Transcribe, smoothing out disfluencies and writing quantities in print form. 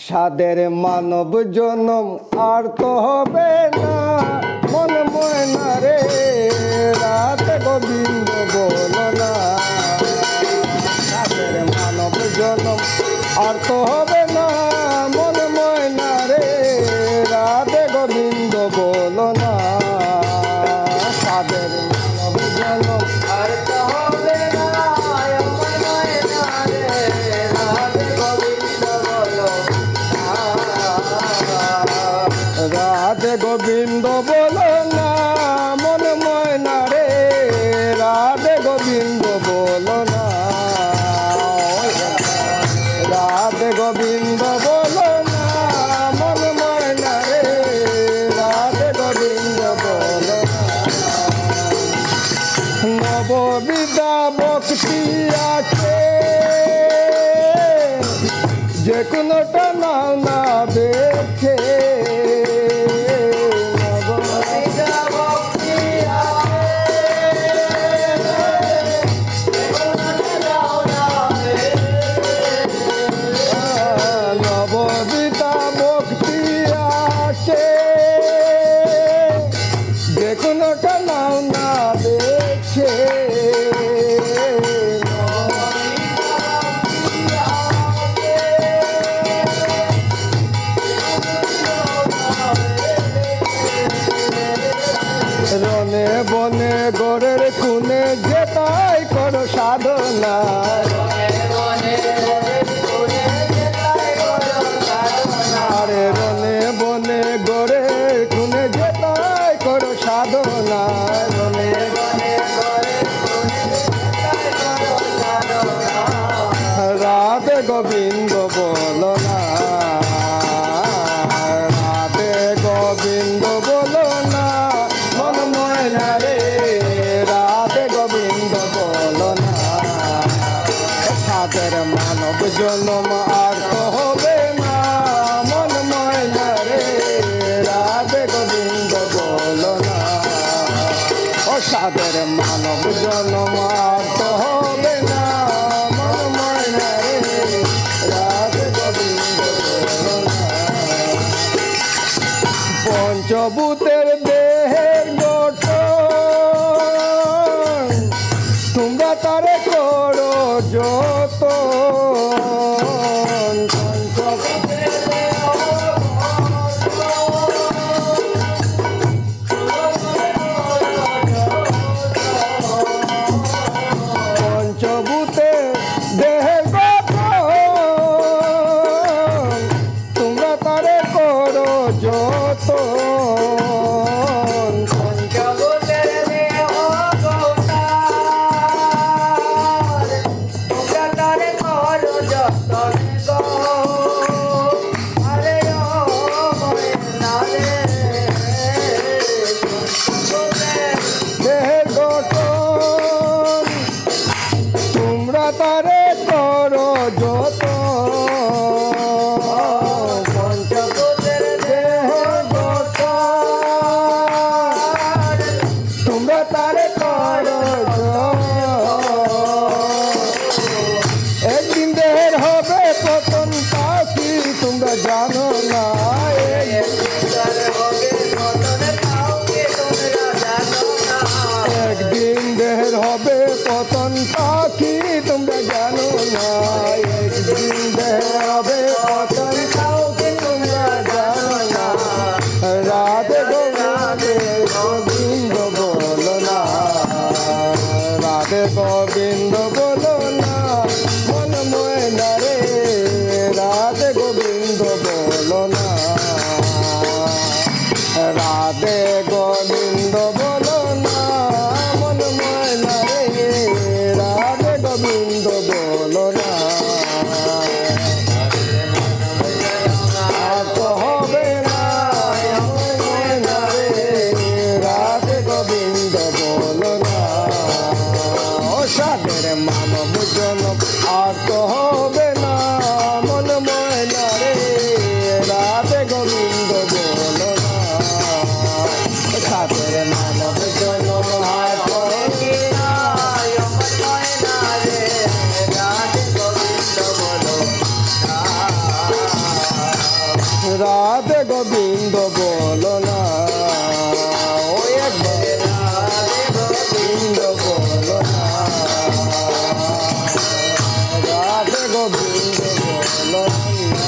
সাদের মানব জনম আর তো হবে না, মন ময়না রে রাত গোবিন্দ বলো না। সাদের মানব জনম আর তো হবে না, মন ময়না রে রাত গোবিন্দ বলো না। সাদের মানব জনম আর তো হবে না, মন ময়না রে রাত গোবিন্দ বলো না। রাধে গোবিন্দ বলো না, মন ময়না রে রাধে গোবিন্দ বলো না। রাধে গোবিন্দ বলো না, মন ময়না রে রাধে গোবিন্দ বলো না। নববিদ্যা ভক্তি আছে, যে কোনোটা নাও না বেছে। নববিদ্যা ভক্তি আছে, যে কোনোটা নাও না বেছে। রনে বনে গোরের খুনে যেতাই করো সাধনা। আরে রনে বনে গোরের খুনে যেতাই করো সাধনা। রনে বনে গোরের খুনে যেতাই করো সাধনা। রাধে গোবিন্দ বলো না, রাধে গোবিন্দ বলো না, মন ময়না রে রাধে গোবিন্দ বলো না। সাদের মানব জন্ম আর তো হবে না, মন ময়না রে রাধে গোবিন্দ বলো না। ও সাদের মানব জন্ম আর তো হবে না, মন ময়না রে রাধে গোবিন্দ বলো না। পঞ্চভূতের দেহের গঠন, তোমরা তারে করো যত। পঞ্চভূতের দেহের গঠন, তোমরা তারে করো যত। দেহের গঠন, তোমরা তারে করো যত। পঞ্চভূতের দেহের গঠন, তোমরা তারে করো যত। একদিন দেহের হবে পতন, তা কি তোমরা জানো না। একদিন দেহের হবে পতন, তা কি তোমরা জানো না। একদিন দেহের হবে পতন, তাও কি তোমরা জানো না। রাধে গোবিন্দ বলো না, রাধে গোবিন্দ বলো না, মন ময়না রে রাধে গোবিন্দ বলো না। রাধে গোবিন্দ বলো না, মন ময়না রে রাধে গোবিন্দ বলো না। আর তো হবে না, মন ময়না রে রাধে গোবিন্দ বলো না। ও সাদের মানব জনম আর তো হবে না, মন ময়না রে রাধে রাধে গোবিন্দ বলো না ওই একবার রাধে গোবিন্দ বলো না রাধে গোবিন্দ বলো না